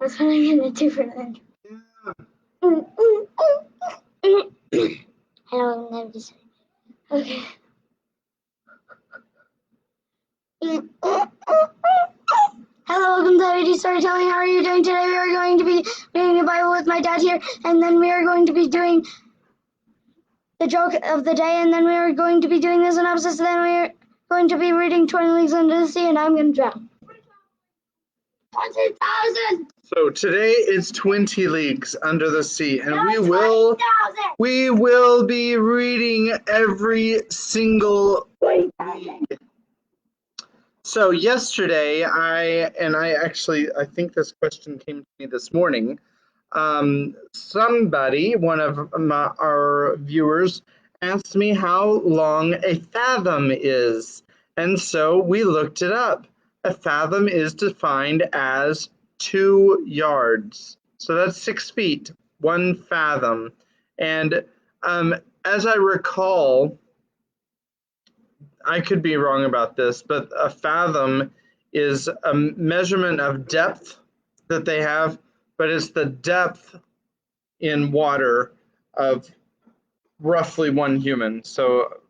That's what I'm gonna do for the Hello, I'm gonna be saying. Okay. Hello, welcome to ID Storytelling. How are you doing today? We are going to be reading the Bible with my dad here, and then we are going to be doing the joke of the day, and then we are going to be doing the synopsis, and then we are going to be reading 20 Leagues Under the Sea, and I'm going to drown. 20,000! So today is 20 Leagues Under the Sea, and we will be reading every single league. So yesterday, I think this question came to me this morning. Somebody, one of our viewers, asked me how long a fathom is, and so we looked it up. A fathom is defined as 2 yards. So that's 6 feet, 1 fathom. And as I recall, I could be wrong about this, but a fathom is a measurement of depth that they have, but it's the depth in water of roughly 1 human. So,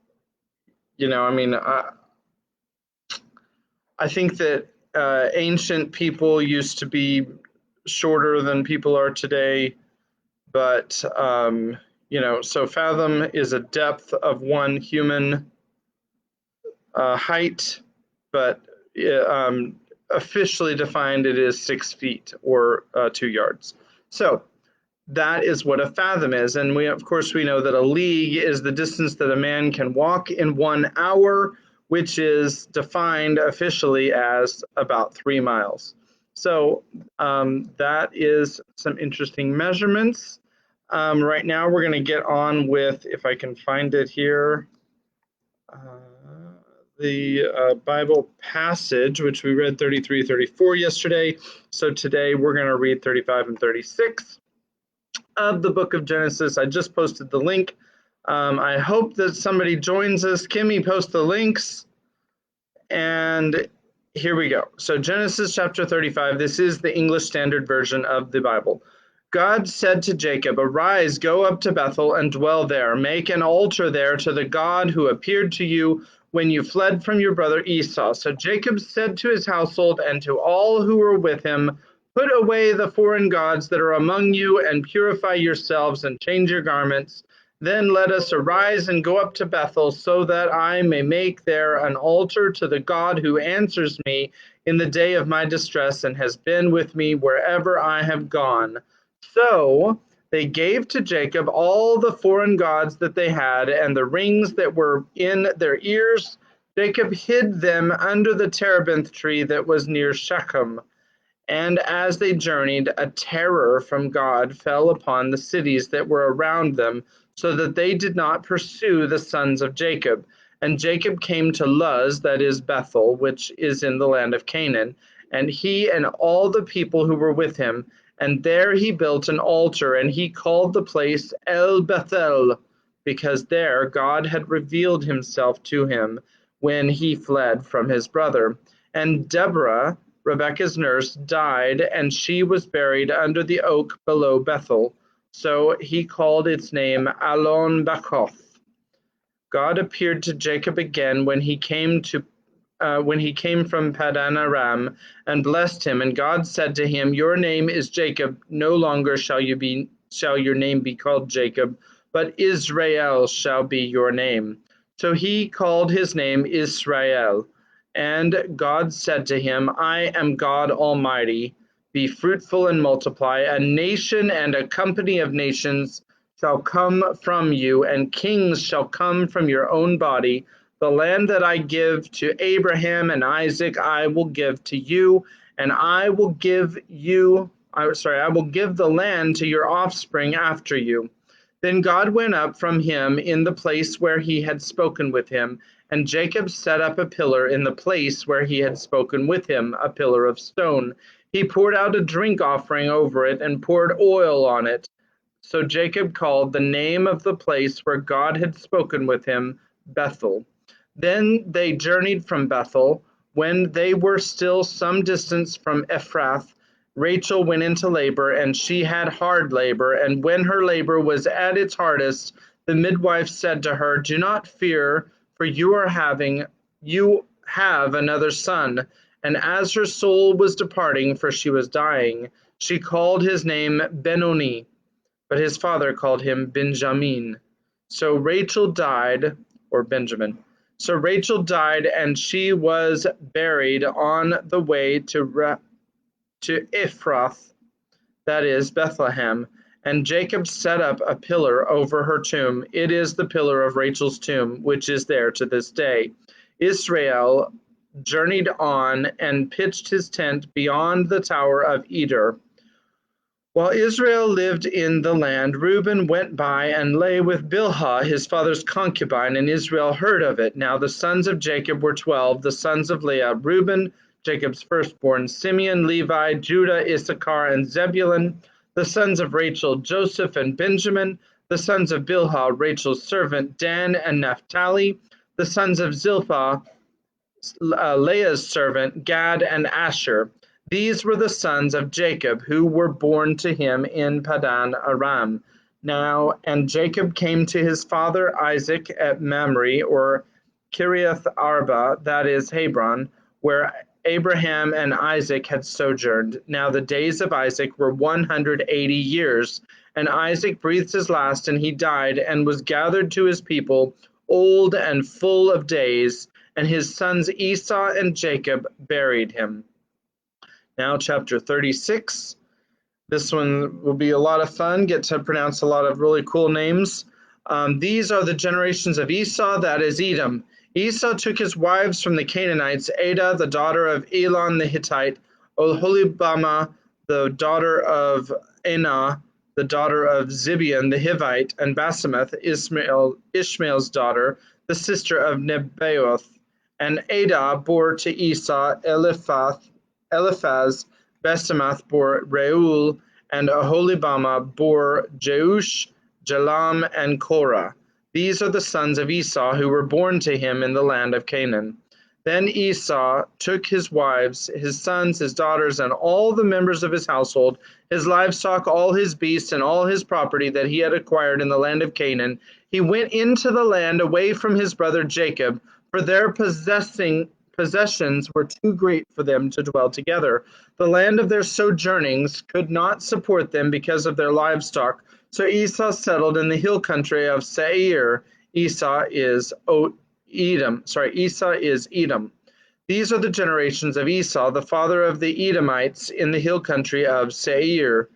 I think that ancient people used to be shorter than people are today, but, so fathom is a depth of 1 human height, but officially defined it is 6 feet or 2 yards. So that is what a fathom is. And we know that a league is the distance that a man can walk in 1 hour, which is defined officially as about 3 miles. So that is some interesting measurements. Right now we're going to get on with, if I can find it here, the Bible passage, which we read 33, 34 yesterday. So today we're going to read 35 and 36 of the book of Genesis. I just posted the link. I hope that somebody joins us. Kimmy, post the links. And here we go. So Genesis chapter 35, this is the English Standard Version of the Bible. God said to Jacob, "Arise, go up to Bethel and dwell there. Make an altar there to the God who appeared to you when you fled from your brother Esau." So Jacob said to his household and to all who were with him, "Put away the foreign gods that are among you and purify yourselves and change your garments. Then let us arise and go up to Bethel so that I may make there an altar to the God who answers me in the day of my distress and has been with me wherever I have gone." So they gave to Jacob all the foreign gods that they had and the rings that were in their ears. Jacob hid them under the terebinth tree that was near Shechem. And as they journeyed, a terror from God fell upon the cities that were around them, so that they did not pursue the sons of Jacob. And Jacob came to Luz, that is Bethel, which is in the land of Canaan, and he and all the people who were with him. And there he built an altar, and he called the place El Bethel, because there God had revealed himself to him when he fled from his brother. And Deborah, Rebekah's nurse, died, and she was buried under the oak below Bethel. So he called its name Allon Bachoth. God appeared to Jacob again when he came from Padan Aram and blessed him. And God said to him, "Your name is Jacob. No longer shall your name be called Jacob, but Israel shall be your name." So he called his name Israel. And God said to him, "I am God Almighty. Be fruitful and multiply. A nation and a company of nations shall come from you, and kings shall come from your own body. The land that I give to Abraham and Isaac I will give to you, and I will give the land to your offspring after you." Then God went up from him in the place where he had spoken with him, and Jacob set up a pillar in the place where he had spoken with him, a pillar of stone. He poured out a drink offering over it and poured oil on it. So Jacob called the name of the place where God had spoken with him Bethel. Then they journeyed from Bethel. When they were still some distance from Ephrath, Rachel went into labor, and she had hard labor. And when her labor was at its hardest, the midwife said to her, "Do not fear, for you have another son." And as her soul was departing, for she was dying, she called his name Benoni, but his father called him Benjamin. So Rachel died, or Benjamin. So Rachel died, and she was buried on the way to Ephrath, that is Bethlehem. And Jacob set up a pillar over her tomb. It is the pillar of Rachel's tomb, which is there to this day. Israel journeyed on and pitched his tent beyond the tower of Eder. While Israel lived in the land, Reuben went by and lay with Bilhah, his father's concubine, and Israel heard of it. Now the sons of Jacob were 12, the sons of Leah: Reuben, Jacob's firstborn; Simeon, Levi, Judah, Issachar, and Zebulun; the sons of Rachel: Joseph and Benjamin; the sons of Bilhah, Rachel's servant: Dan and Naphtali; the sons of Zilpah, Leah's servant: Gad and Asher. These were the sons of Jacob who were born to him in Padan Aram. Now, and Jacob came to his father Isaac at Mamre, or Kiriath Arba, that is Hebron, where Abraham and Isaac had sojourned. Now the days of Isaac were 180 years, and Isaac breathed his last, and he died, and was gathered to his people, old and full of days, and his sons Esau and Jacob buried him. Now, chapter 36. This one will be a lot of fun. Get to pronounce a lot of really cool names. These are the generations of Esau, that is Edom. Esau took his wives from the Canaanites: Adah, the daughter of Elon the Hittite; Oholibamah, the daughter of Anah, the daughter of Zibeon the Hivite; and Basemath, Ishmael's daughter, the sister of Nebaioth. And Adah bore to Esau Eliphaz; Basemath bore Reuel; and Oholibamah bore Jeush, Jalam, and Korah. These are the sons of Esau who were born to him in the land of Canaan. Then Esau took his wives, his sons, his daughters, and all the members of his household, his livestock, all his beasts, and all his property that he had acquired in the land of Canaan. He went into the land away from his brother Jacob, for their possessions were too great for them to dwell together. The land of their sojournings could not support them because of their livestock. So Esau settled in the hill country of Seir. Esau is Edom. These are the generations of Esau, the father of the Edomites, in the hill country of Seir.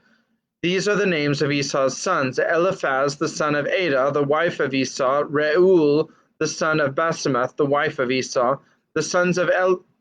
These are the names of Esau's sons: Eliphaz, the son of Adah, the wife of Esau; Reuel, the son of Basemath, the wife of Esau. The sons of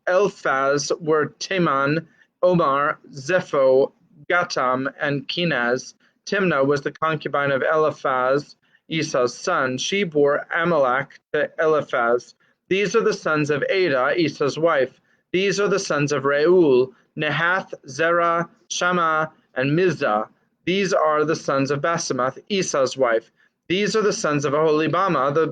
Eliphaz were Teman, Omar, Zepho, Gatam, and Kenaz. Timnah was the concubine of Eliphaz, Esau's son. She bore Amalek to Eliphaz. These are the sons of Adah, Esau's wife. These are the sons of Reuel: Nahath, Zerah, Shammah, and Mizah. These are the sons of Basemath, Esau's wife. These are the sons of Oholibamah, the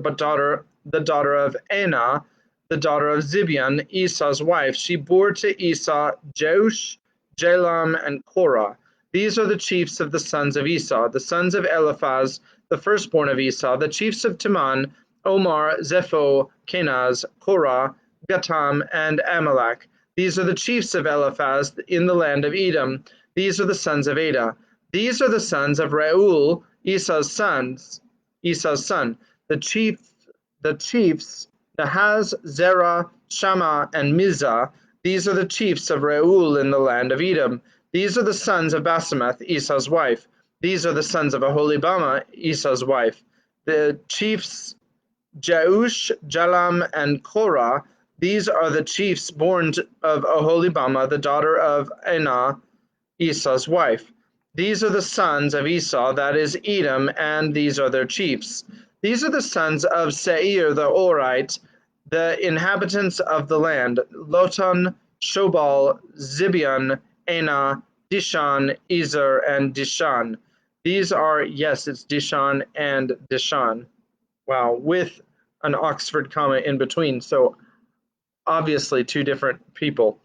daughter of Anah, the daughter of Zibeon, Esau's wife. She bore to Esau Jeush, Jalam, and Korah. These are the chiefs of the sons of Esau, the sons of Eliphaz, the firstborn of Esau, the chiefs of Teman: Omar, Zepho, Kenaz, Korah, Gatam, and Amalek. These are the chiefs of Eliphaz in the land of Edom. These are the sons of Adah. These are the sons of Reuel, Esau's son. The chiefs, Nahaz, Zerah, Shammah, and Mizah. These are the chiefs of Reuel in the land of Edom. These are the sons of Basemath, Esau's wife. These are the sons of Oholibamah, Esau's wife. The chiefs Jeush, Jalam, and Korah. These are the chiefs born of Oholibamah, the daughter of Anah, Esau's wife. These are the sons of Esau, that is Edom, and these are their chiefs. These are the sons of Seir the Orite, the inhabitants of the land: Lotan, Shobal, Zibeon, Anah, Dishan, Ezer, and Dishan. These are, yes, it's Dishan and Dishan. Wow, with an Oxford comma in between. So obviously two different people.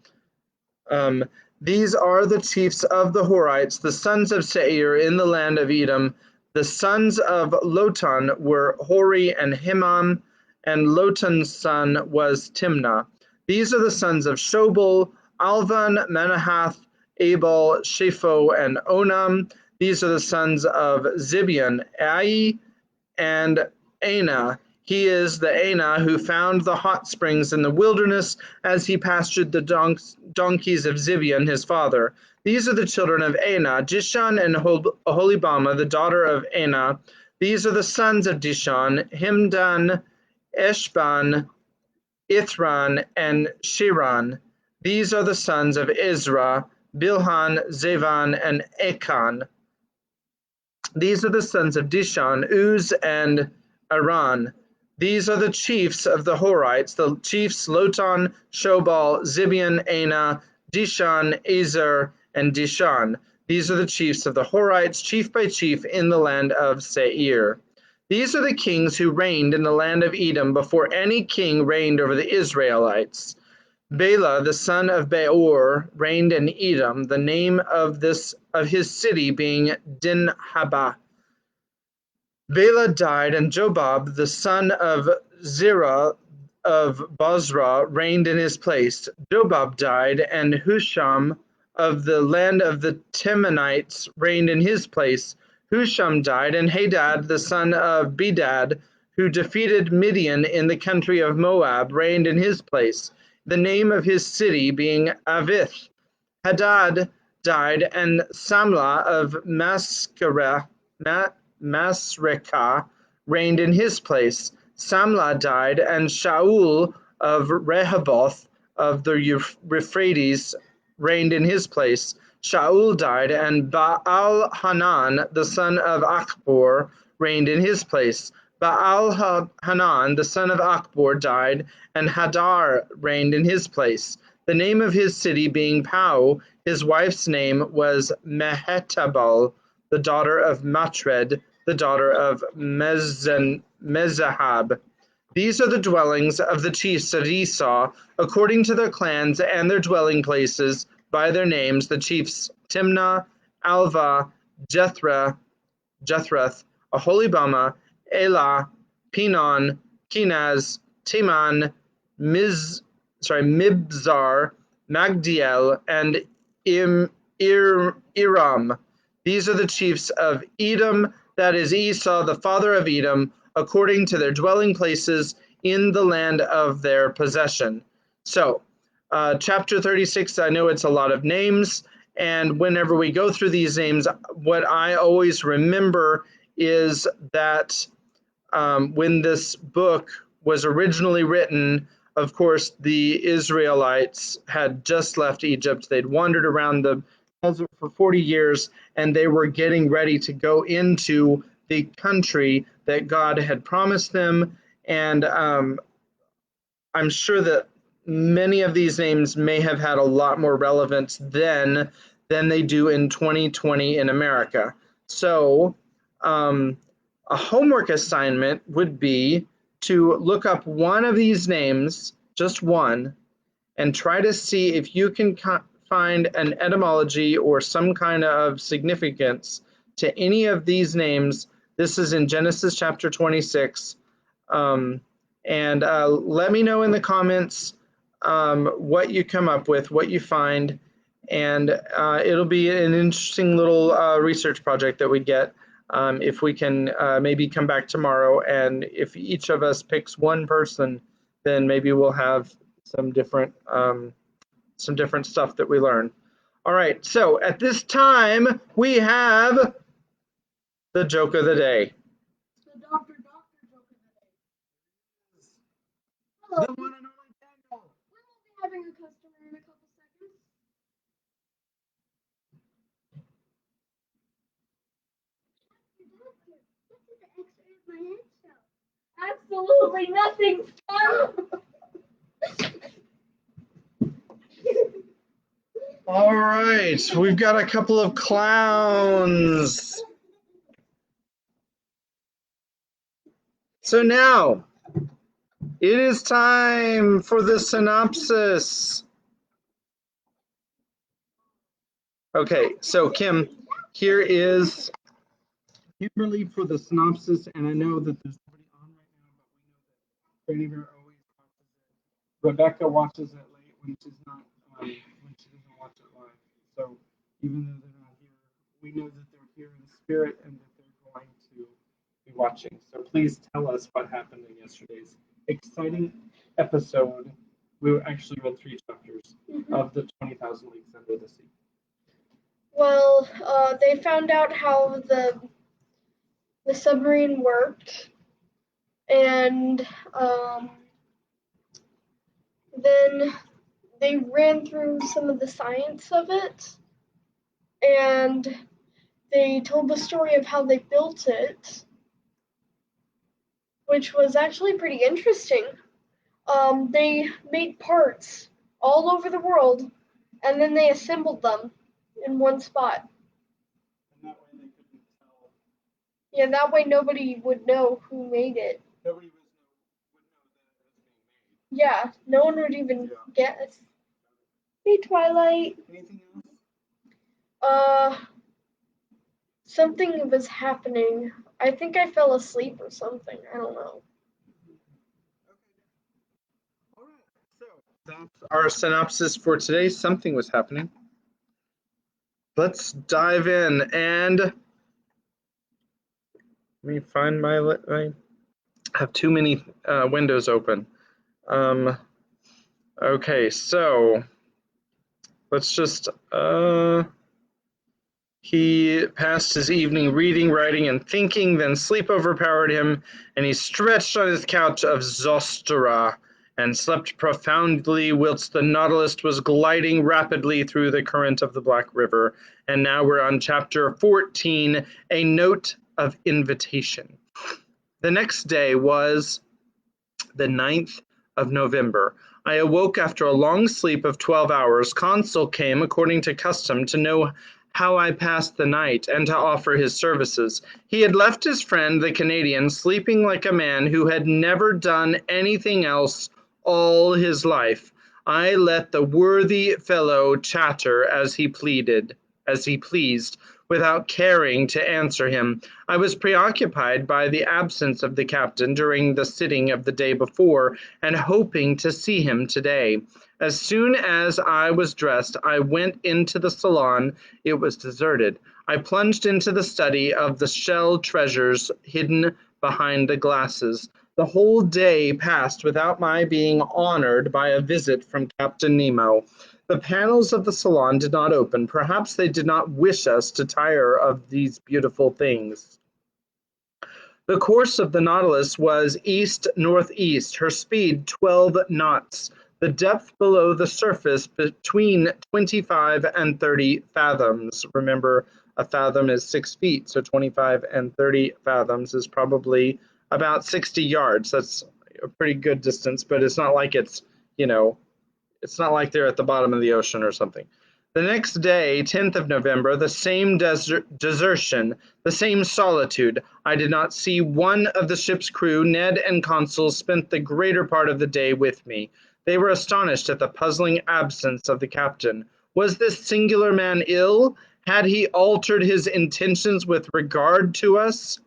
These are the chiefs of the Horites, the sons of Seir in the land of Edom. The sons of Lotan were Hori and Himam, and Lotan's son was Timnah. These are the sons of Shobal, Alvan, Manahath, Abel, Shepho, and Onam. These are the sons of Zibeon, Ai, and Anah. He is the Anah who found the hot springs in the wilderness as he pastured the donkeys of Zibeon his father. These are the children of Anah, Dishan and Aholibama, the daughter of Anah. These are the sons of Dishan, Himdan, Eshban, Ithran, and Shiran. These are the sons of Ezra, Bilhan, Zevan, and Achan. These are the sons of Dishan, Uz, and Aran. These are the chiefs of the Horites, the chiefs Lotan, Shobal, Zibeon, Anah, Dishan, Ezer, and Dishan. These are the chiefs of the Horites, chief by chief, in the land of Seir. These are the kings who reigned in the land of Edom before any king reigned over the Israelites. Bela, the son of Beor, reigned in Edom, the name of his city being Dinhabah. Bela died, and Jobab, the son of Zerah of Bozrah, reigned in his place. Jobab died, and Husham of the land of the Temanites reigned in his place. Husham died, and Hadad, the son of Bedad, who defeated Midian in the country of Moab, reigned in his place, the name of his city being Avith. Hadad died, and Samlah of Masrekah reigned in his place. Samlah died, and Shaul of Rehoboth of the Euphrates reigned in his place. Shaul died, and Baal-Hanan, the son of Achbor, reigned in his place. Baal-Hanan, the son of Achbor, died, and Hadar reigned in his place, the name of his city being Pau. His wife's name was Mehetabel, the daughter of Matred, the daughter of Mezahab. These are the dwellings of the chiefs of Esau, according to their clans and their dwelling places, by their names, the chiefs Timnah, Alva, Jethreth, Aholibama, Elah, Pinon, Kenaz, Teman, Mibzar, Magdiel, and Iram. These are the chiefs of Edom, that is Esau, the father of Edom, according to their dwelling places in the land of their possession. So, chapter 36, I know it's a lot of names, and whenever we go through these names, what I always remember is that when this book was originally written, of course, the Israelites had just left Egypt. They'd wandered around the desert for 40 years, and they were getting ready to go into the country that God had promised them. And I'm sure that many of these names may have had a lot more relevance then than they do in 2020 in America. So a homework assignment would be to look up one of these names, just one, and try to see if you can find an etymology or some kind of significance to any of these names. This is in Genesis chapter 26. And let me know in the comments what you come up with, what you find, and it'll be an interesting little research project that we get. If we can maybe come back tomorrow, and if each of us picks one person, then maybe we'll have some different stuff that we learn. All right, so at this time we have the joke of the day. The doctor joke of the day. The Hello. one and only Daniel. We will be having a customer in a couple seconds. Doctor, what did the X-ray of my head show? Absolutely nothing, All right, we've got a couple of clowns. So now it is time for the synopsis. Okay, so Kim, here is Kimberly for the synopsis, and I know that there's nobody on right now, but we know that Brady Bear always watches it. Rebecca watches it late when she's not when she doesn't watch it live. So even though they're not here, we know that they're here in spirit and that they're going to be watching. So please tell us what happened in yesterday's exciting episode. We actually read 3 chapters of the 20,000 Leagues Under the Sea. Well, they found out how the submarine worked, and then they ran through some of the science of it, and they told the story of how they built it, which was actually pretty interesting. They made parts all over the world, and then they assembled them in one spot. And that way they couldn't tell. Yeah, that way nobody would know who made it. Nobody would know that it was being made. Yeah, no one would even guess. Hey, Twilight. Anything else? Something was happening. I think I fell asleep or something. I don't know. All right. So that's our synopsis for today. Something was happening. Let's dive in, and let me find my. I have too many windows open. Okay, so let's just. He passed his evening reading, writing, and thinking, then sleep overpowered him, and he stretched on his couch of Zostera and slept profoundly whilst the Nautilus was gliding rapidly through the current of the Black River. And now we're on chapter 14, A Note of Invitation. The next day was the 9th of November. I awoke after a long sleep of 12 hours. Consul came, according to custom, to know how I passed the night, and to offer his services. He had left his friend, the Canadian, sleeping like a man who had never done anything else all his life. I let the worthy fellow chatter as he pleased, without caring to answer him. I was preoccupied by the absence of the captain during the sitting of the day before, and hoping to see him today. As soon as I was dressed, I went into the salon. It was deserted. I plunged into the study of the shell treasures hidden behind the glasses. The whole day passed without my being honored by a visit from Captain Nemo. The panels of the salon did not open. Perhaps they did not wish us to tire of these beautiful things. The course of the Nautilus was east-northeast, her speed 12 knots. The depth below the surface between 25 and 30 fathoms. Remember, a fathom is 6 feet, so 25 and 30 fathoms is probably about 60 yards. That's a pretty good distance, but it's not like it's not like they're at the bottom of the ocean or something. The next day, 10th of November, the same desertion, the same solitude. I did not see one of the ship's crew. Ned and Consul spent the greater part of the day with me. They were astonished at the puzzling absence of the captain. Was this singular man ill? Had he altered his intentions with regard to us?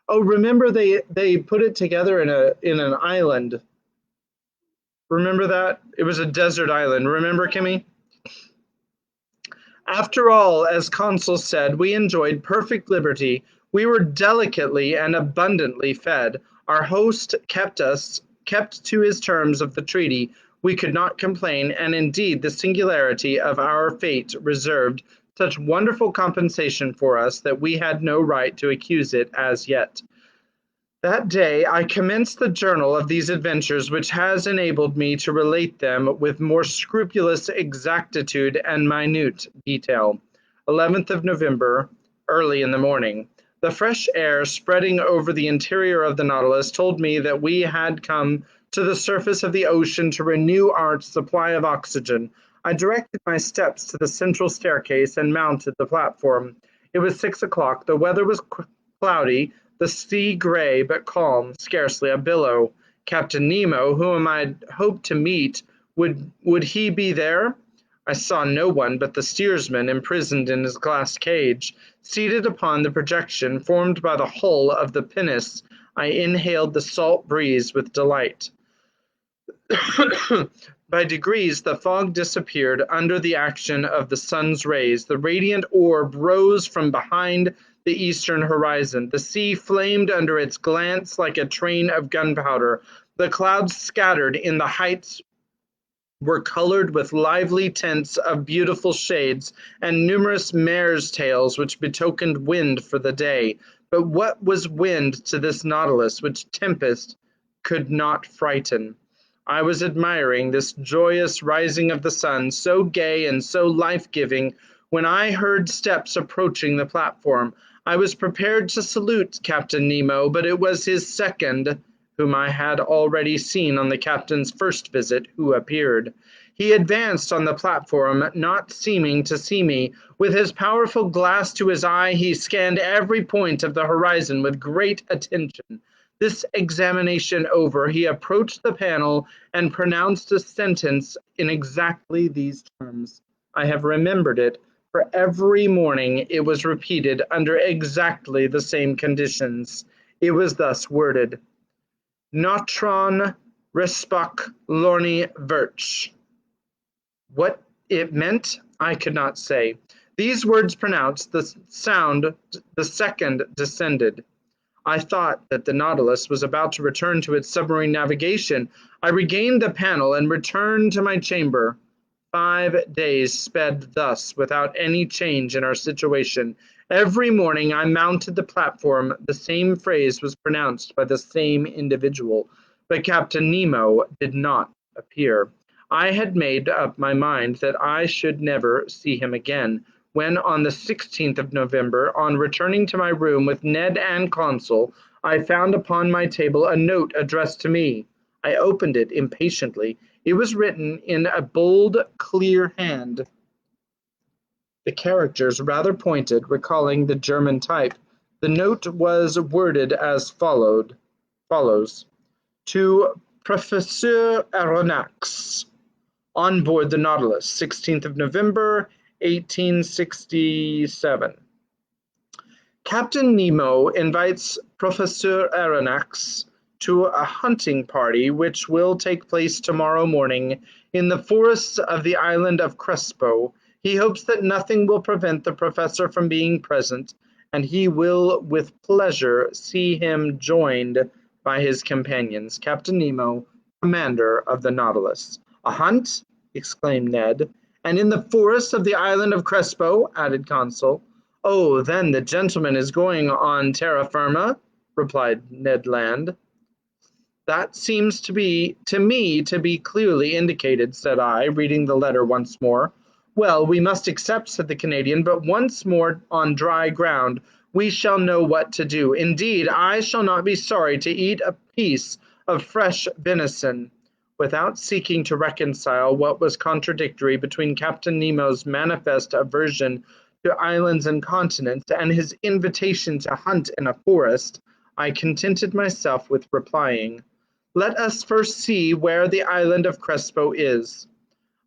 Oh, remember they put it together in an island. Remember that? It was a desert island. Remember, Kimmy? After all, as Consul said, we enjoyed perfect liberty. We were delicately and abundantly fed. Our host kept to his terms of the treaty. We could not complain, and indeed the singularity of our fate reserved such wonderful compensation for us that we had no right to accuse it as yet. That day I commenced the journal of these adventures, which has enabled me to relate them with more scrupulous exactitude and minute detail. 11th of November, early in the morning. The fresh air spreading over the interior of the Nautilus told me that we had come to the surface of the ocean to renew our supply of oxygen. I directed my steps to the central staircase and mounted the platform. It was 6 o'clock. The weather was cloudy, the sea gray but calm, scarcely a billow. Captain Nemo, whom I'd hoped to meet, would he be there? I saw no one but the steersman imprisoned in his glass cage. Seated upon the projection formed by the hull of the pinnace, I inhaled the salt breeze with delight. By degrees the fog disappeared under the action of the sun's rays. The radiant orb rose from behind the eastern horizon. The sea flamed under its glance like a train of gunpowder. The clouds scattered in the heights were colored with lively tints of beautiful shades, and numerous mares' tails which betokened wind for the day. But what was wind to this Nautilus which tempest could not frighten? I was admiring this joyous rising of the sun, so gay and so life-giving, when I heard steps approaching the platform. I was prepared to salute Captain Nemo, but it was his second, whom I had already seen on the captain's first visit, who appeared. He advanced on the platform, not seeming to see me. With his powerful glass to his eye, he scanned every point of the horizon with great attention. This examination over, he approached the panel and pronounced a sentence in exactly these terms. I have remembered it, for every morning it was repeated under exactly the same conditions. It was thus worded: Natron respec lorni virch. What it meant, I could not say. These words pronounced, the second descended. I thought that the Nautilus was about to return to its submarine navigation. I regained the panel and returned to my chamber. 5 days sped thus without any change in our situation. Every morning I mounted the platform. The same phrase was pronounced by the same individual, but Captain Nemo did not appear. I had made up my mind that I should never see him again, when on the 16th of November, on returning to my room with Ned and Conseil, I found upon my table a note addressed to me. I opened it impatiently. It was written in a bold, clear hand. The characters rather pointed, recalling the German type. The note was worded as follows. To Professeur Aronnax, on board the Nautilus, 16th of November, 1867. Captain Nemo invites Professeur Aronnax to a hunting party which will take place tomorrow morning in the forests of the island of Crespo. He hopes that nothing will prevent the professor from being present, and he will with pleasure see him joined by his companions. Captain Nemo, commander of the Nautilus. A hunt? Exclaimed Ned. And in the forests of the island of Crespo, added Conseil. Oh, then the gentleman is going on terra firma, replied Ned Land. That seems to me to be clearly indicated, said I, reading the letter once more. Well, we must accept, said the Canadian, but once more on dry ground, we shall know what to do. Indeed, I shall not be sorry to eat a piece of fresh venison. Without seeking to reconcile what was contradictory between Captain Nemo's manifest aversion to islands and continents and his invitation to hunt in a forest, I contented myself with replying, Let us first see where the island of Crespo is.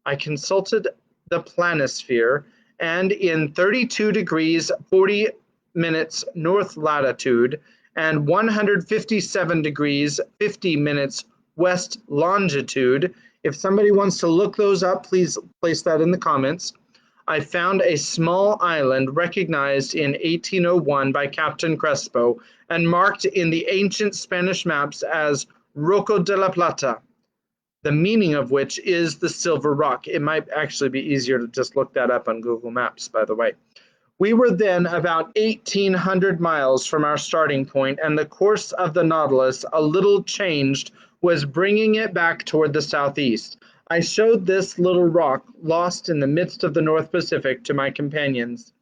I consulted the planisphere, and in 32 degrees 40 minutes north latitude and 157 degrees 50 minutes west longitude. If somebody wants to look those up, please place that in the comments. I found a small island recognized in 1801 by Captain Crespo and marked in the ancient Spanish maps as Roco de la Plata, the meaning of which is the Silver Rock. It might actually be easier to just look that up on Google Maps, by the way. We were then about 1,800 miles from our starting point, and the course of the Nautilus, a little changed, was bringing it back toward the southeast. I showed this little rock, lost in the midst of the North Pacific, to my companions.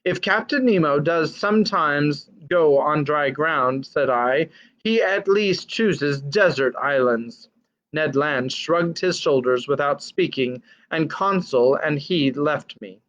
If Captain Nemo does sometimes go on dry ground, said I, he at least chooses desert islands. Ned Land shrugged his shoulders without speaking, and Conseil and he left me.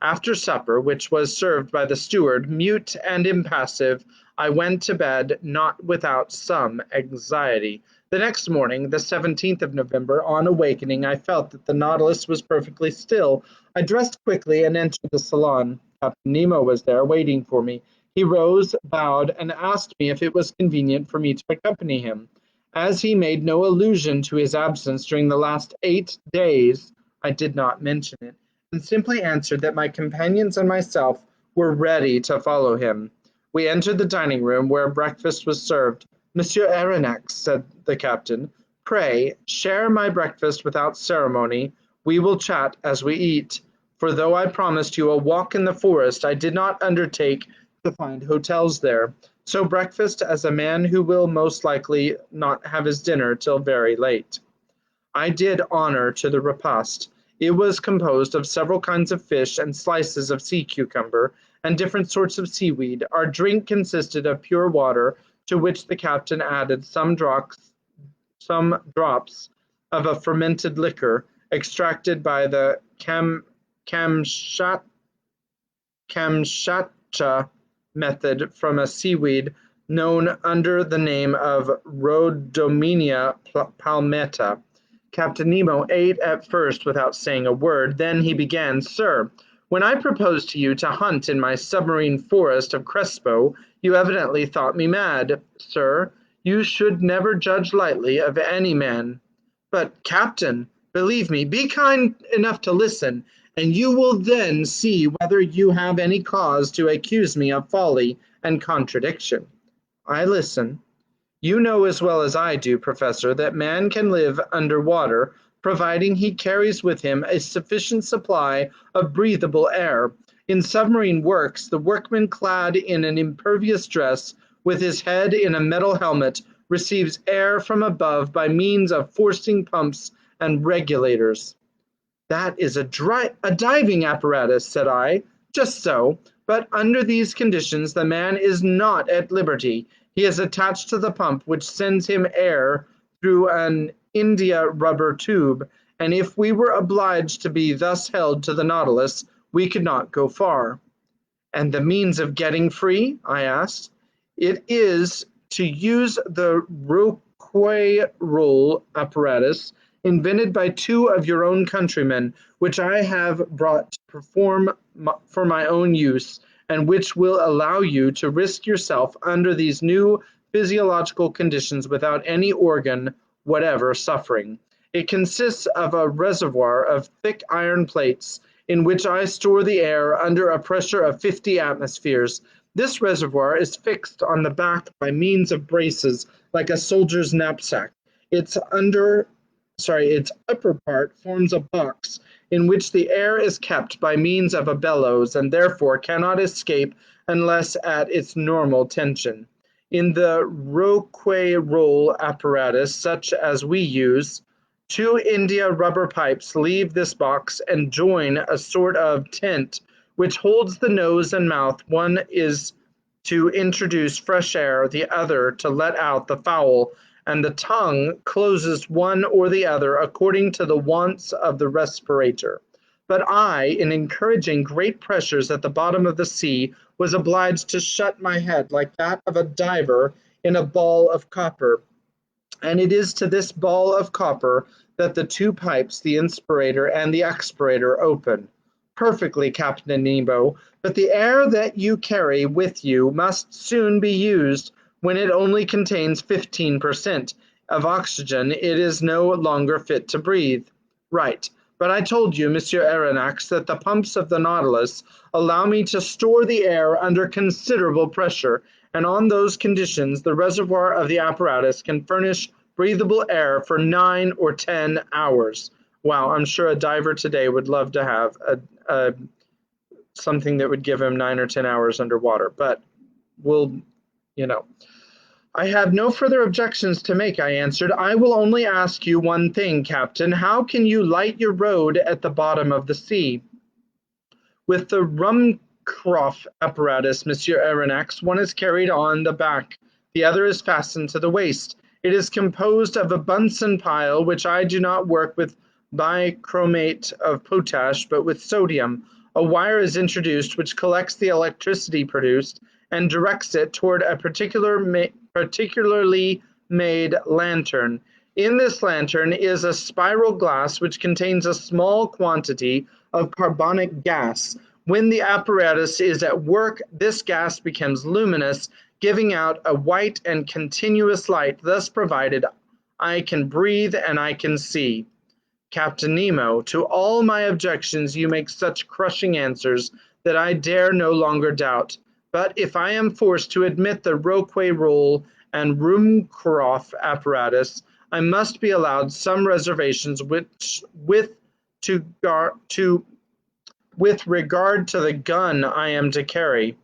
After supper, which was served by the steward, mute and impassive, I went to bed, not without some anxiety. The next morning, the 17th of November, on awakening, I felt that the Nautilus was perfectly still. I dressed quickly and entered the salon. Captain Nemo was there, waiting for me. He rose, bowed, and asked me if it was convenient for me to accompany him. As he made no allusion to his absence during the last 8 days, I did not mention it, and simply answered that my companions and myself were ready to follow him. We entered the dining room, where breakfast was served. Monsieur Aronnax, said the captain, pray share my breakfast without ceremony. We will chat as we eat. For though I promised you a walk in the forest, I did not undertake to find hotels there. So breakfast as a man who will most likely not have his dinner till very late. I did honor to the repast. It was composed of several kinds of fish and slices of sea cucumber and different sorts of seaweed. Our drink consisted of pure water, to which the captain added some drops of a fermented liquor extracted by the Kamchatka method from a seaweed known under the name of Rhodomenia palmata. Captain Nemo ate at first without saying a word. Then he began, Sir, when I proposed to you to hunt in my submarine forest of Crespo, you evidently thought me mad. Sir, you should never judge lightly of any man. But, Captain, believe me, be kind enough to listen, and you will then see whether you have any cause to accuse me of folly and contradiction. I listen. You know as well as I do, Professor, that man can live under water, providing he carries with him a sufficient supply of breathable air. In submarine works, the workman clad in an impervious dress, with his head in a metal helmet, receives air from above by means of forcing pumps and regulators. That is a diving apparatus, said I. Just so, but under these conditions the man is not at liberty. He is attached to the pump, which sends him air through an India rubber tube, and if we were obliged to be thus held to the Nautilus, we could not go far. And the means of getting free? I asked. It is to use the Rouquayrol apparatus invented by 2 of your own countrymen, which I have brought to perform for my own use, and which will allow you to risk yourself under these new physiological conditions without any organ whatever suffering. It consists of a reservoir of thick iron plates in which I store the air under a pressure of 50 atmospheres. This reservoir is fixed on the back by means of braces like a soldier's knapsack. Its upper part forms a box in which the air is kept by means of a bellows and therefore cannot escape unless at its normal tension. In the Rouquayrol apparatus, such as we use, 2 India rubber pipes leave this box and join a sort of tent which holds the nose and mouth. One is to introduce fresh air, the other to let out the foul, and the tongue closes one or the other according to the wants of the respirator. But I, in encouraging great pressures at the bottom of the sea, was obliged to shut my head like that of a diver in a ball of copper. And it is to this ball of copper that the 2 pipes, the inspirator and the expirator, open. Perfectly, Captain Nemo, but the air that you carry with you must soon be used. When it only contains 15% of oxygen, it is no longer fit to breathe. Right, but I told you, Monsieur Aronnax, that the pumps of the Nautilus allow me to store the air under considerable pressure, and on those conditions the reservoir of the apparatus can furnish breathable air for 9 or 10 hours. Wow, I'm sure a diver today would love to have something that would give him 9 or 10 hours underwater, but I have no further objections to make, I answered. I will only ask you one thing, Captain. How can you light your road at the bottom of the sea? With the Ruhmkorff apparatus, Monsieur Aronnax, one is carried on the back, the other is fastened to the waist. It is composed of a Bunsen pile, which I do not work with bichromate of potash, but with sodium. A wire is introduced which collects the electricity produced and directs it toward a particularly made lantern. In this lantern is a spiral glass which contains a small quantity of carbonic gas. When the apparatus is at work, this gas becomes luminous, giving out a white and continuous light, thus provided I can breathe and I can see. Captain Nemo, to all my objections you make such crushing answers that I dare no longer doubt. But if I am forced to admit the Rouquayrol and Ruhmkorff apparatus, I must be allowed some reservations with regard to the gun I am to carry.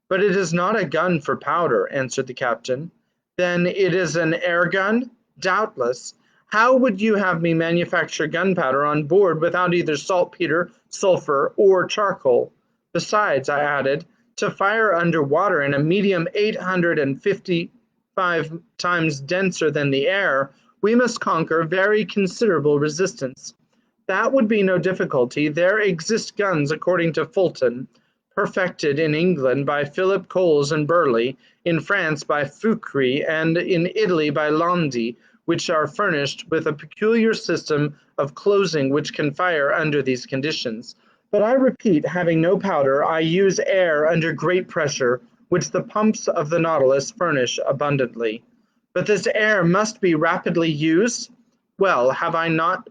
But it is not a gun for powder, answered the captain. Then it is an air gun? Doubtless. How would you have me manufacture gunpowder on board without either saltpeter, sulfur, or charcoal? Besides, I added, to fire under water in a medium 855 times denser than the air, we must conquer very considerable resistance. That would be no difficulty. There exist guns, according to Fulton, perfected in England by Philip Coles and Burley, in France by Fucri, and in Italy by Landi, which are furnished with a peculiar system of closing which can fire under these conditions. But I repeat, having no powder, I use air under great pressure, which the pumps of the Nautilus furnish abundantly. But this air must be rapidly used? Well, have I not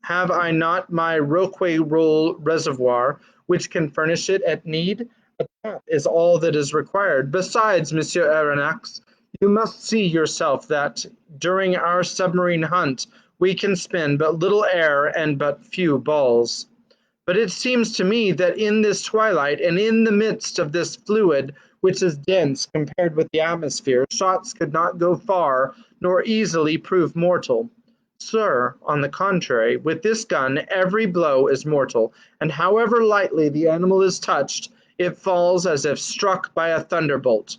my Rouquayrol reservoir, which can furnish it at need? A tap is all that is required. Besides, Monsieur Aronnax, you must see yourself that, during our submarine hunt, we can spend but little air and but few balls. But it seems to me that in this twilight and in the midst of this fluid, which is dense compared with the atmosphere, shots could not go far, nor easily prove mortal. Sir, on the contrary, with this gun every blow is mortal, and however lightly the animal is touched, it falls as if struck by a thunderbolt.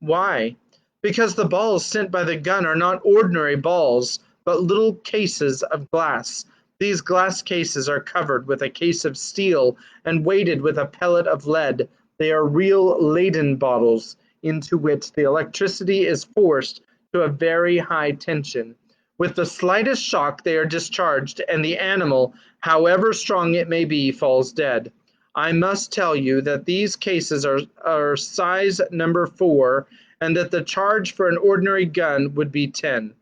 Why? Because the balls sent by the gun are not ordinary balls, but little cases of glass. These glass cases are covered with a case of steel and weighted with a pellet of lead. They are real Leyden bottles, into which the electricity is forced to a very high tension. With the slightest shock they are discharged, and the animal, however strong it may be, falls dead. I must tell you that these cases are size number 4, and that the charge for an ordinary gun would be 10.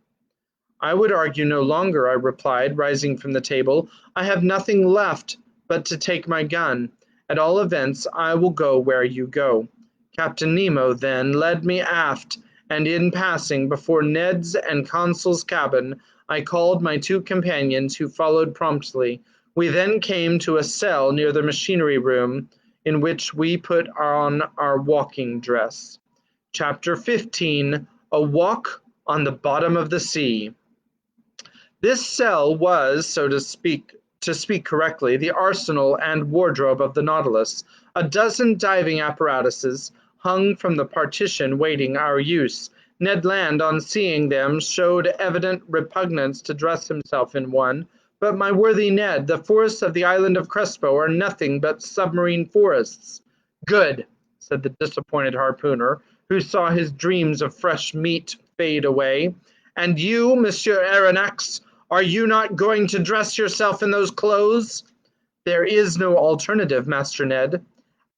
I would argue no longer, I replied, rising from the table. I have nothing left but to take my gun. At all events, I will go where you go. Captain Nemo then led me aft, and in passing before Ned's and Consul's cabin, I called my 2 companions, who followed promptly. We then came to a cell near the machinery room, in which we put on our walking dress. Chapter 15, A Walk on the Bottom of the Sea. This cell was, so to speak correctly, the arsenal and wardrobe of the Nautilus. A dozen diving apparatuses hung from the partition waiting our use. Ned Land, on seeing them, showed evident repugnance to dress himself in one. But, my worthy Ned, the forests of the island of Crespo are nothing but submarine forests. Good, said the disappointed harpooner, who saw his dreams of fresh meat fade away. And you, Monsieur Aronnax, are you not going to dress yourself in those clothes? There is no alternative, Master Ned.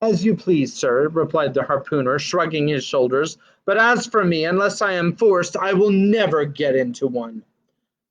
As you please, sir, replied the harpooner, shrugging his shoulders. But as for me, unless I am forced, I will never get into one.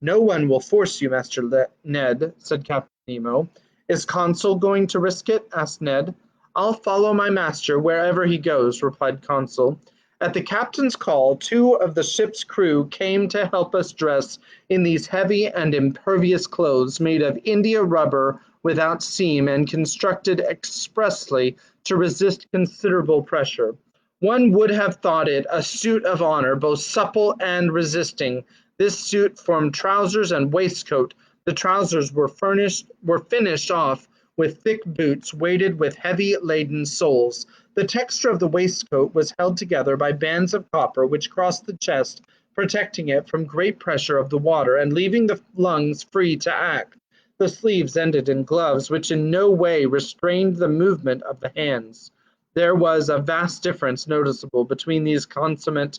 No one will force you, Master Ned, said Captain Nemo. Is Consul going to risk it? Asked Ned. I'll follow my master wherever he goes, replied Consul. At the captain's call, 2 of the ship's crew came to help us dress in these heavy and impervious clothes made of India rubber without seam and constructed expressly to resist considerable pressure. One would have thought it a suit of honor, both supple and resisting. This suit formed trousers and waistcoat. The trousers were finished off with thick boots weighted with heavy leaden soles. The texture of the waistcoat was held together by bands of copper which crossed the chest, protecting it from great pressure of the water and leaving the lungs free to act. The sleeves ended in gloves which in no way restrained the movement of the hands. There was a vast difference noticeable between these consummate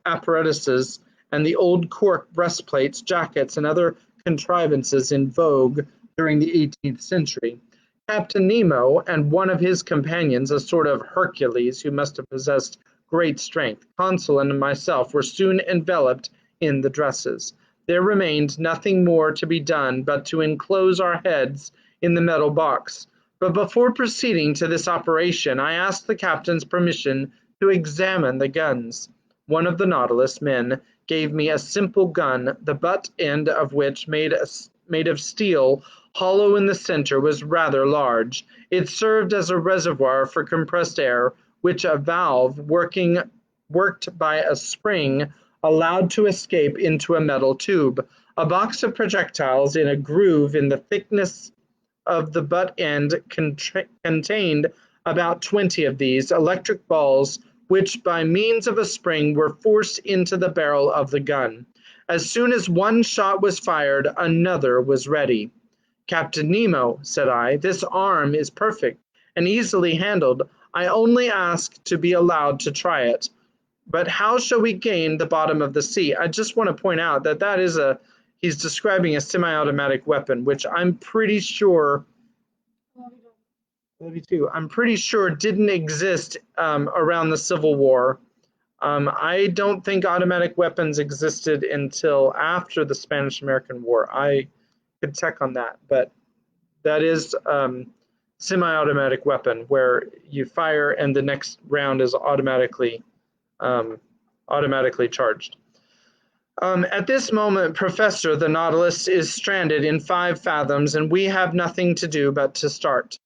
apparatuses and the old cork breastplates, jackets, and other contrivances in vogue during the 18th century. Captain Nemo and one of his companions, a sort of Hercules who must have possessed great strength, Consul and myself were soon enveloped in the dresses. There remained nothing more to be done but to enclose our heads in the metal box. But before proceeding to this operation, I asked the captain's permission to examine the guns. One of the Nautilus men gave me a simple gun, the butt end of which, made of steel, hollow in the center, was rather large. It served as a reservoir for compressed air, which a valve worked by a spring allowed to escape into a metal tube. A box of projectiles in a groove in the thickness of the butt end contained about 20 of these electric balls, which by means of a spring were forced into the barrel of the gun. As soon as one shot was fired, another was ready. Captain Nemo, said I, this arm is perfect and easily handled. I only ask to be allowed to try it. But how shall we gain the bottom of the sea? I just want to point out that he's describing a semi-automatic weapon, which I'm pretty sure, I'm pretty sure didn't exist around the Civil War. I don't think automatic weapons existed until after the Spanish-American War. I could check on that, but that is semi-automatic weapon where you fire and the next round is automatically charged. At this moment, Professor, the Nautilus is stranded in 5 fathoms, and we have nothing to do but to start.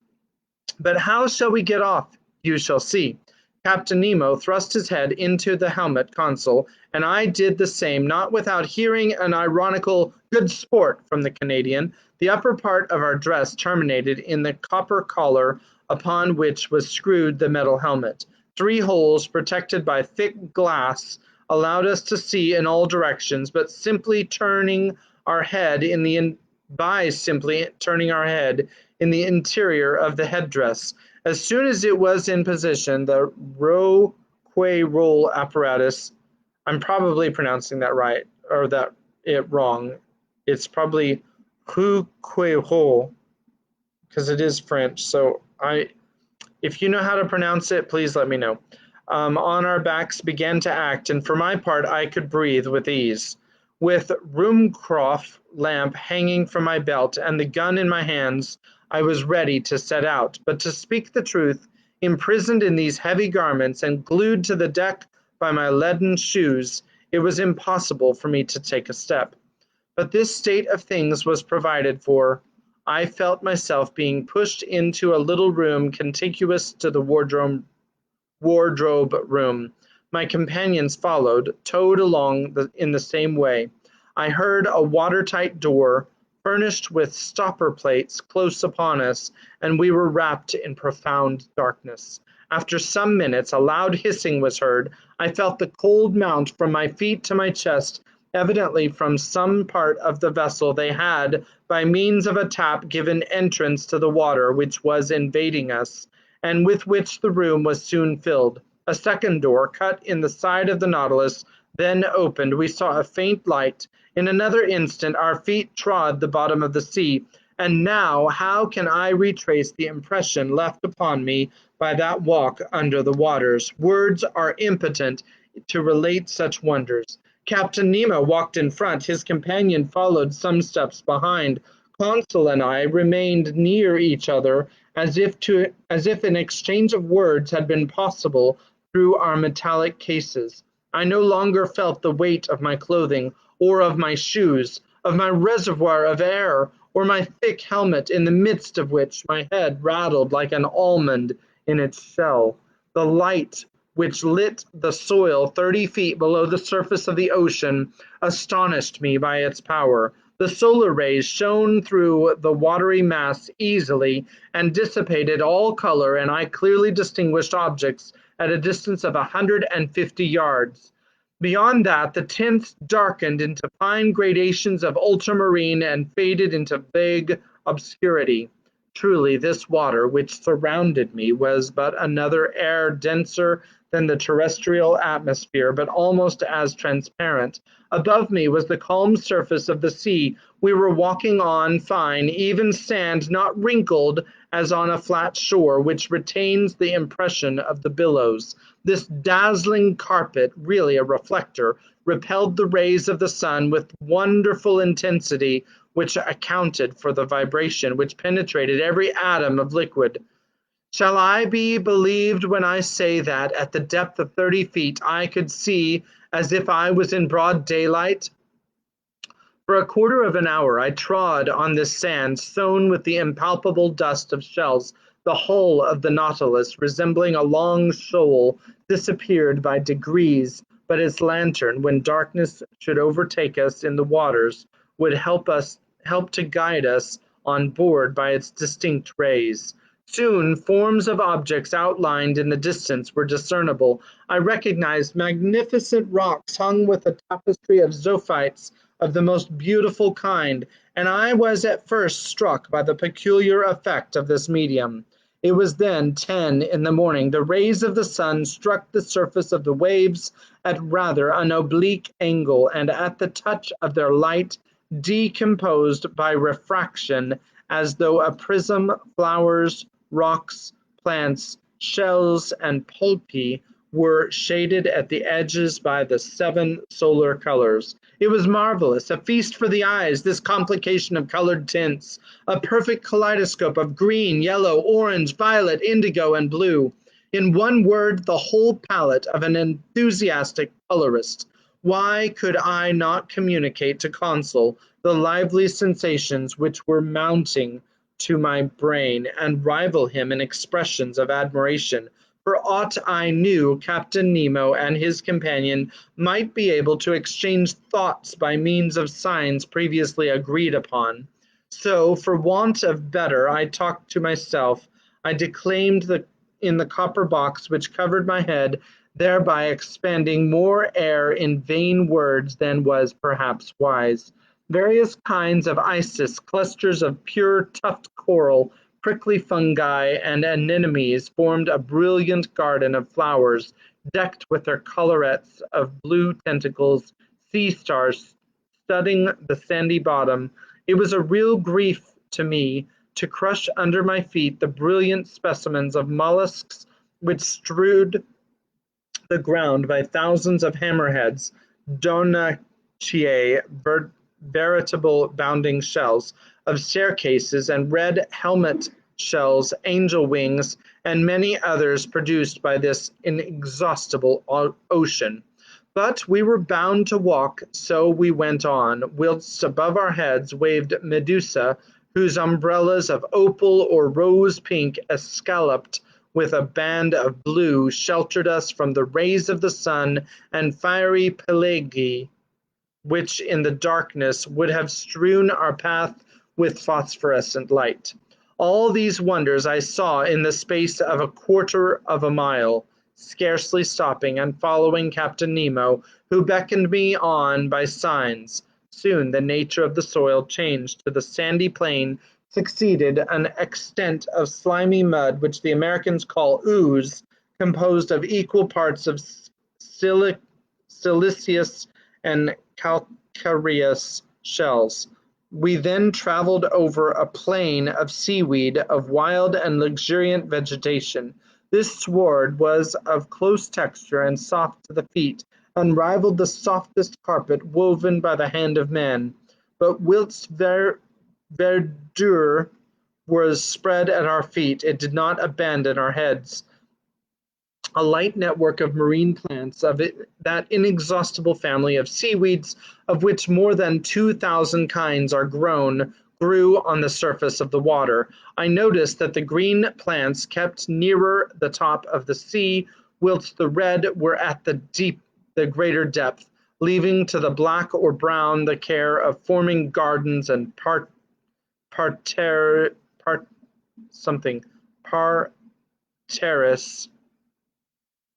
But how shall we get off? You shall see. Captain Nemo thrust his head into the helmet console, and I did the same, not without hearing an ironical "good sport" from the Canadian. The upper part of our dress terminated in the copper collar upon which was screwed the metal helmet. 3 holes, protected by thick glass, allowed us to see in all directions, but simply turning our head in the interior of the headdress. As soon as it was in position, the roll apparatus, I'm probably pronouncing that right, or that it wrong. It's probably roll, because it is French, so if you know how to pronounce it, please let me know. On our backs began to act, and for my part, I could breathe with ease. With Ruhmkorff lamp hanging from my belt and the gun in my hands, I was ready to set out. But to speak the truth, imprisoned in these heavy garments and glued to the deck by my leaden shoes, it was impossible for me to take a step. But this state of things was provided for. I felt myself being pushed into a little room contiguous to the wardrobe room. My companions followed, towed along in the same way. I heard a watertight door, furnished with stopper plates, close upon us, and we were wrapped in profound darkness. After some minutes, a loud hissing was heard. I felt the cold mount from my feet to my chest. Evidently from some part of the vessel they had, by means of a tap, given entrance to the water which was invading us, and with which the room was soon filled. A second door, cut in the side of the Nautilus, then opened. We saw a faint light. In another instant our feet trod the bottom of the sea. And now how can I retrace the impression left upon me by that walk under the waters? Words are impotent to relate such wonders. Captain Nemo walked in front. His companion followed some steps behind. Consul and I remained near each other, as if an exchange of words had been possible through our metallic cases. I no longer felt the weight of my clothing, or of my shoes, of my reservoir of air, or my thick helmet, in the midst of which my head rattled like an almond in its shell. The light which lit the soil 30 feet below the surface of the ocean astonished me by its power. The solar rays shone through the watery mass easily and dissipated all color, and I clearly distinguished objects at a distance of 150 yards. Beyond that, the tints darkened into fine gradations of ultramarine and faded into vague obscurity. Truly, this water which surrounded me was but another air denser than the terrestrial atmosphere, but almost as transparent. Above me was the calm surface of the sea. We were walking on fine, even sand, not wrinkled as on a flat shore, which retains the impression of the billows. This dazzling carpet, really a reflector, repelled the rays of the sun with wonderful intensity, which accounted for the vibration which penetrated every atom of liquid. Shall I be believed when I say that, at the depth of 30 feet, I could see as if I was in broad daylight? For a quarter of an hour I trod on this sand sown with the impalpable dust of shells. The hull of the Nautilus, resembling a long shoal, disappeared by degrees, but its lantern, when darkness should overtake us in the waters, would help to guide us on board by its distinct rays. Soon forms of objects outlined in the distance were discernible. I recognized magnificent rocks hung with a tapestry of zoophytes of the most beautiful kind, and I was at first struck by the peculiar effect of this medium. It was then 10 in the morning. The rays of the sun struck the surface of the waves at rather an oblique angle, and at the touch of their light, decomposed by refraction, as though a prism, flowers, rocks, plants, shells, and pulpi were shaded at the edges by the 7 solar colors. It was marvelous, a feast for the eyes, this complication of colored tints, a perfect kaleidoscope of green, yellow, orange, violet, indigo, and blue. In one word, the whole palette of an enthusiastic colorist. Why could I not communicate to Consul the lively sensations which were mounting to my brain, and rival him in expressions of admiration? For aught I knew, Captain Nemo and his companion might be able to exchange thoughts by means of signs previously agreed upon. So, for want of better, I talked to myself. I declaimed in the copper box which covered my head, thereby expanding more air in vain words than was perhaps wise. Various kinds of isis, clusters of pure tufted coral, prickly fungi, and anemones formed a brilliant garden of flowers, decked with their collarets of blue tentacles, sea stars studding the sandy bottom. It was a real grief to me to crush under my feet the brilliant specimens of mollusks which strewed the ground by thousands of hammerheads, Donaceae, veritable bounding shells, of staircases and red helmet shells, angel wings, and many others produced by this inexhaustible ocean. But we were bound to walk, so we went on, whilst above our heads waved Medusa, whose umbrellas of opal or rose pink, escalloped with a band of blue, sheltered us from the rays of the sun, and fiery Pelagi, which in the darkness would have strewn our path with phosphorescent light. All these wonders I saw in the space of a quarter of a mile, scarcely stopping and following Captain Nemo, who beckoned me on by signs. Soon the nature of the soil changed to the sandy plain, succeeded an extent of slimy mud which the Americans call ooze, composed of equal parts of siliceous and calcareous shells. We then traveled over a plain of seaweed, of wild and luxuriant vegetation. This sward was of close texture and soft to the feet, and rivaled the softest carpet woven by the hand of man. But whilst verdure was spread at our feet, it did not abandon our heads. A light network of marine plants, that inexhaustible family of seaweeds, of which more than 2,000 kinds are grown, grew on the surface of the water. I noticed that the green plants kept nearer the top of the sea, whilst the red were at the greater depth, leaving to the black or brown the care of forming gardens and parterres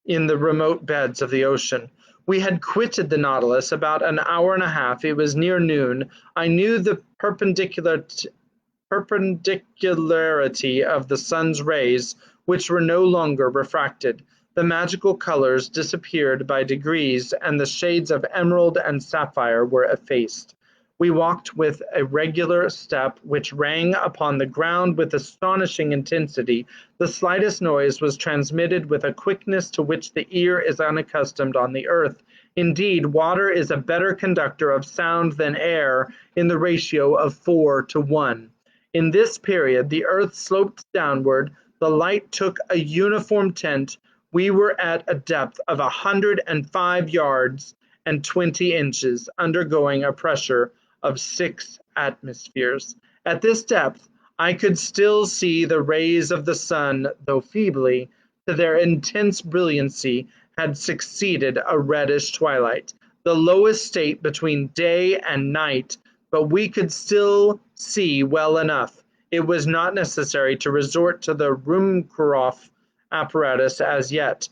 in the remote beds of the ocean. We had quitted the Nautilus about an hour and a half. It was near noon. I knew the perpendicularity of the sun's rays, which were no longer refracted. The magical colors disappeared by degrees, and the shades of emerald and sapphire were effaced. We walked with a regular step which rang upon the ground with astonishing intensity. The slightest noise was transmitted with a quickness to which the ear is unaccustomed on the earth. Indeed, water is a better conductor of sound than air in the ratio of 4 to 1. In this period, the earth sloped downward, the light took a uniform tint. We were at a depth of 105 yards and 20 inches, undergoing a pressure of 6 atmospheres. At this depth, I could still see the rays of the sun, though feebly. To their intense brilliancy had succeeded a reddish twilight, the lowest state between day and night, but we could still see well enough. It was not necessary to resort to the Ruhmkorff apparatus as yet.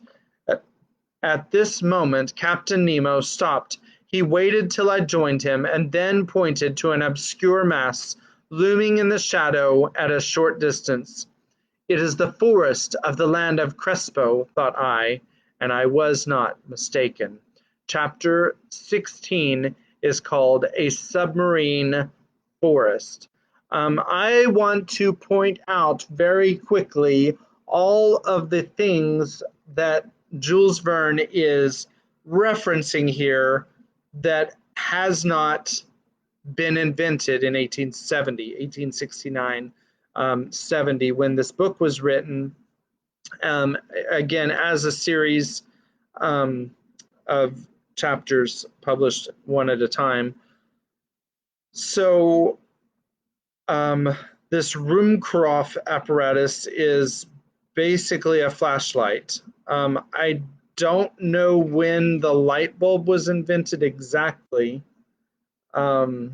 At this moment, Captain Nemo stopped. He waited till I joined him, and then pointed to an obscure mass looming in the shadow at a short distance. It is the forest of the land of Crespo, thought I, and I was not mistaken. Chapter 16 is called A Submarine Forest. I want to point out very quickly all of the things that Jules Verne is referencing here that has not been invented in 1869, 70, when this book was written, again, as a series of chapters published one at a time. So this Ruhmkorff apparatus is basically a flashlight. I don't know when the light bulb was invented exactly. If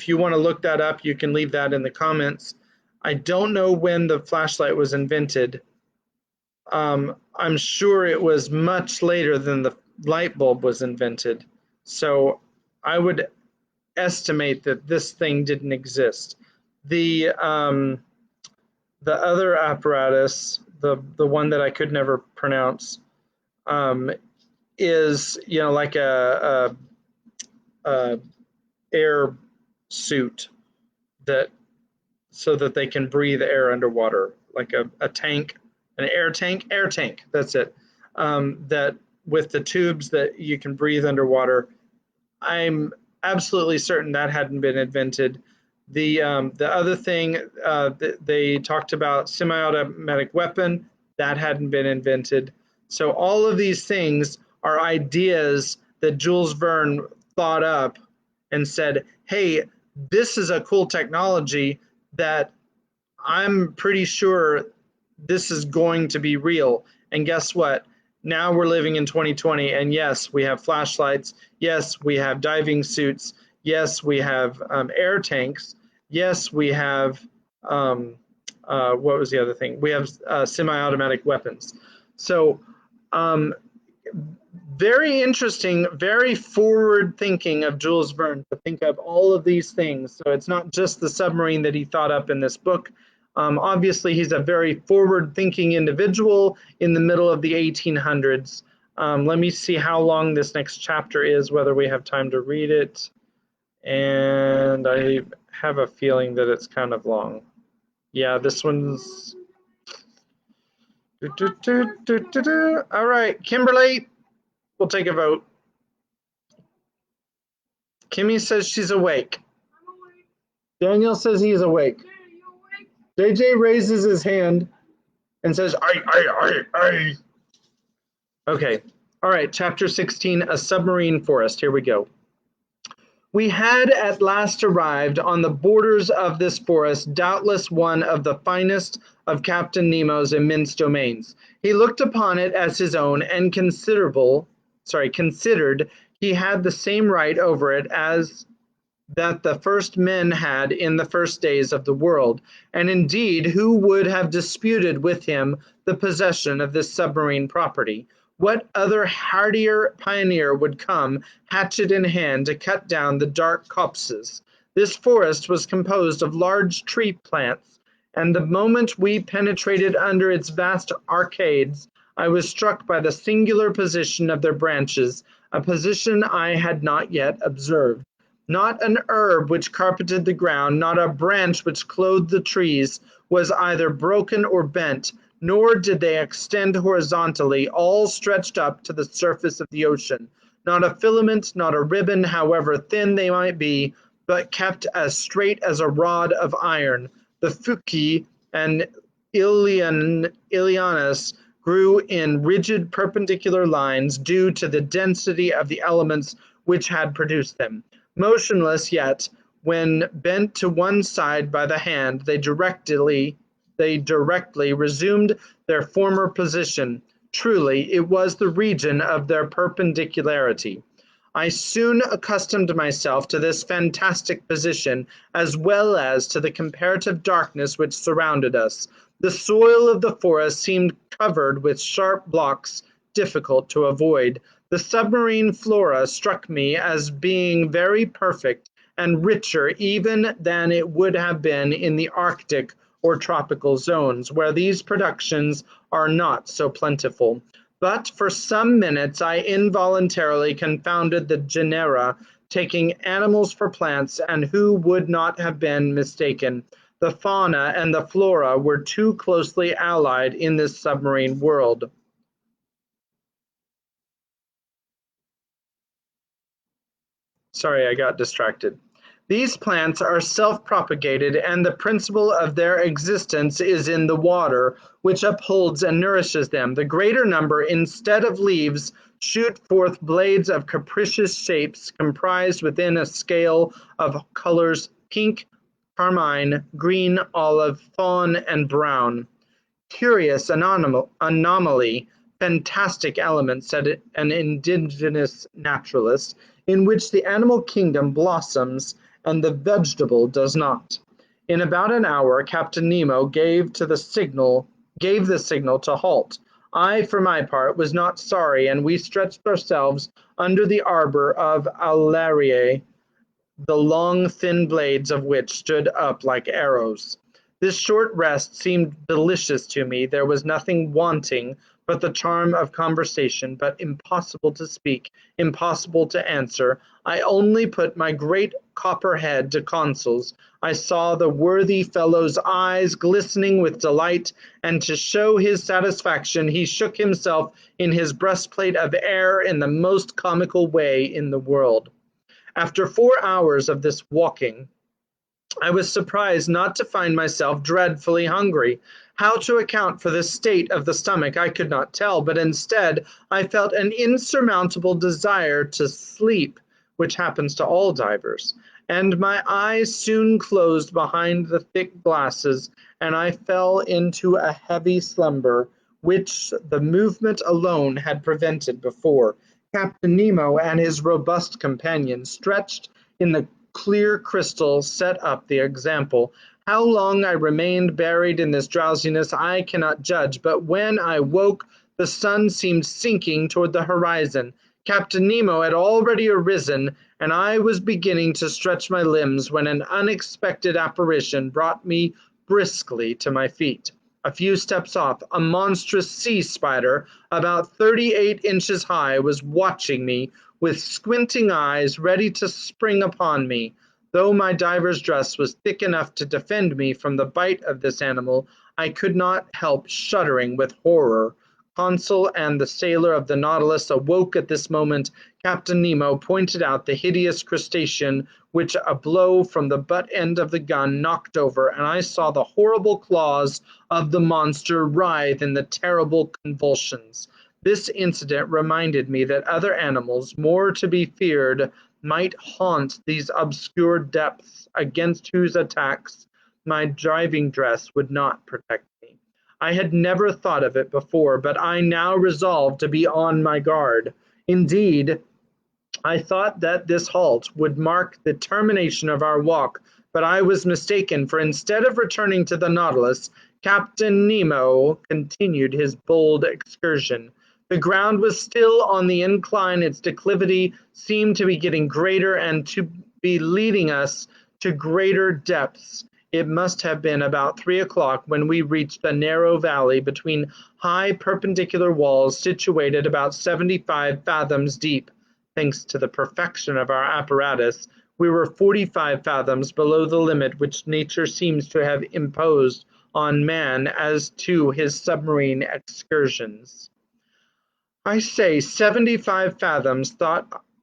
you want to look that up, you can leave that in the comments. I don't know when the flashlight was invented. I'm sure it was much later than the light bulb was invented. So I would estimate that this thing didn't exist. The other apparatus, the one that I could never pronounce, is like a air suit so that they can breathe air underwater, like a tank, an air tank. That's it. That with the tubes that you can breathe underwater. I'm absolutely certain that hadn't been invented. The other thing they talked about, semi-automatic weapon, that hadn't been invented. So all of these things are ideas that Jules Verne thought up and said, hey, this is a cool technology that I'm pretty sure this is going to be real. And guess what? Now we're living in 2020, and yes, we have flashlights. Yes, we have diving suits. Yes, we have air tanks. Yes, we have, what was the other thing? We have semi-automatic weapons. So very interesting, very forward thinking of Jules Verne to think of all of these things. So it's not just the submarine that he thought up in this book. Obviously, he's a very forward-thinking individual in the middle of the 1800s. Let me see how long this next chapter is, whether we have time to read it. And I have a feeling that it's kind of long. Yeah, this one's... All right, Kimberly, we'll take a vote. Kimmy says she's awake. Daniel says he's awake. JJ raises his hand and says, aye. Okay. All right. Chapter 16, A Submarine Forest. Here we go. We had at last arrived on the borders of this forest, doubtless one of the finest of Captain Nemo's immense domains. He looked upon it as his own and considered he had the same right over it as that the first men had in the first days of the world, and indeed who would have disputed with him the possession of this submarine property? What other hardier pioneer would come, hatchet in hand, to cut down the dark copses? This forest was composed of large tree plants, and the moment we penetrated under its vast arcades, I was struck by the singular position of their branches, a position I had not yet observed. Not an herb which carpeted the ground, not a branch which clothed the trees, was either broken or bent, nor did they extend horizontally, all stretched up to the surface of the ocean. Not a filament, not a ribbon, however thin they might be, but kept as straight as a rod of iron. The Fuci and Ilianus grew in rigid perpendicular lines due to the density of the elements which had produced them. Motionless yet, when bent to one side by the hand, they directly resumed their former position. Truly, it was the region of their perpendicularity. I soon accustomed myself to this fantastic position, as well as to the comparative darkness which surrounded us. The soil of the forest seemed covered with sharp blocks difficult to avoid. The submarine flora struck me as being very perfect and richer even than it would have been in the Arctic or tropical zones, where these productions are not so plentiful. But for some minutes I involuntarily confounded the genera, taking animals for plants, and who would not have been mistaken? The fauna and the flora were too closely allied in this submarine world. Sorry, I got distracted. These plants are self-propagated, and the principle of their existence is in the water, which upholds and nourishes them. The greater number, instead of leaves, shoot forth blades of capricious shapes, comprised within a scale of colors pink, carmine, green, olive, fawn, and brown. Curious anomaly, fantastic element, said an indigenous naturalist, in which the animal kingdom blossoms and the vegetable does not. In about an hour, Captain Nemo gave the signal to halt. I, for my part, was not sorry, and we stretched ourselves under the arbor of Alariae, the long, thin blades of which stood up like arrows. This short rest seemed delicious to me. There was nothing wanting but the charm of conversation, but impossible to speak, impossible to answer. I only put my great copper head to Consul's. I saw the worthy fellow's eyes glistening with delight, and to show his satisfaction, he shook himself in his breastplate of air in the most comical way in the world. After 4 hours of this walking, I was surprised not to find myself dreadfully hungry. How to account for this state of the stomach I could not tell, but instead I felt an insurmountable desire to sleep, which happens to all divers, and my eyes soon closed behind the thick glasses, and I fell into a heavy slumber, which the movement alone had prevented before. Captain Nemo and his robust companion, stretched in the clear crystal, set up the example. How long I remained buried in this drowsiness I cannot judge, but when I woke, the sun seemed sinking toward the horizon. Captain Nemo had already arisen, and I was beginning to stretch my limbs when an unexpected apparition brought me briskly to my feet. A few steps off, a monstrous sea spider, about 38 inches high, was watching me with squinting eyes, ready to spring upon me. Though my diver's dress was thick enough to defend me from the bite of this animal, I could not help shuddering with horror. Consul and the sailor of the Nautilus awoke at this moment. Captain Nemo pointed out the hideous crustacean, which a blow from the butt end of the gun knocked over, and I saw the horrible claws of the monster writhe in the terrible convulsions. This incident reminded me that other animals, more to be feared, might haunt these obscure depths, against whose attacks my diving dress would not protect me. I had never thought of it before, but I now resolved to be on my guard. Indeed, I thought that this halt would mark the termination of our walk, but I was mistaken, for instead of returning to the Nautilus, Captain Nemo continued his bold excursion. The ground was still on the incline, its declivity seemed to be getting greater and to be leading us to greater depths. It must have been about 3 o'clock when we reached a narrow valley between high perpendicular walls situated about 75 fathoms deep. Thanks to the perfection of our apparatus, we were 45 fathoms below the limit which nature seems to have imposed on man as to his submarine excursions. I say 75 fathoms,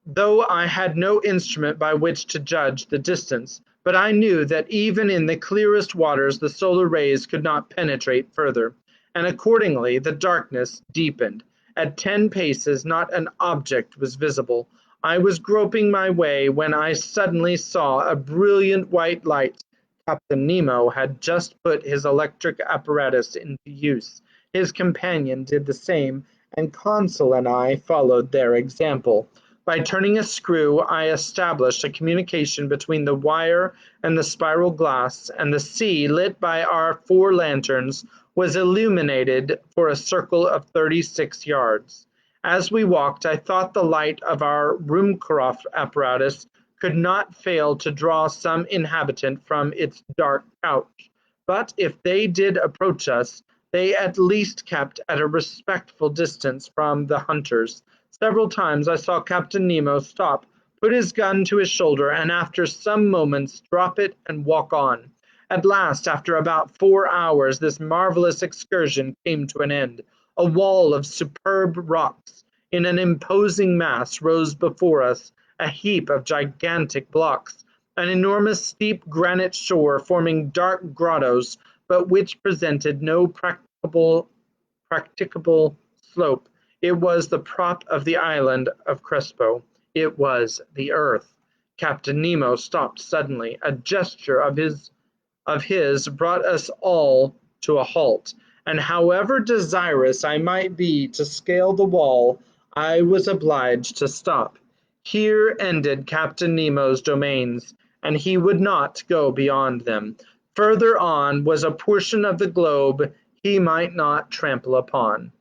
though I had no instrument by which to judge the distance, but I knew that even in the clearest waters the solar rays could not penetrate further, and accordingly the darkness deepened. At 10 paces not an object was visible. I was groping my way when I suddenly saw a brilliant white light. Captain Nemo had just put his electric apparatus into use. His companion did the same, and Conseil and I followed their example. By turning a screw, I established a communication between the wire and the spiral glass, and the sea, lit by our 4 lanterns, was illuminated for a circle of 36 yards. As we walked, I thought the light of our Ruhmkorff apparatus could not fail to draw some inhabitant from its dark couch, but if they did approach us, they at least kept at a respectful distance from the hunters. Several times I saw Captain Nemo stop, put his gun to his shoulder, and after some moments drop it and walk on. At last, after about 4 hours, this marvelous excursion came to an end. A wall of superb rocks in an imposing mass rose before us, a heap of gigantic blocks, an enormous steep granite shore forming dark grottos, but which presented no practicable slope. It was the prop of the island of Crespo. It was the earth. Captain Nemo stopped suddenly. A gesture of his brought us all to a halt, and however desirous I might be to scale the wall, I was obliged to stop. Here ended Captain Nemo's domains, and he would not go beyond them. Further on was a portion of the globe he might not trample upon.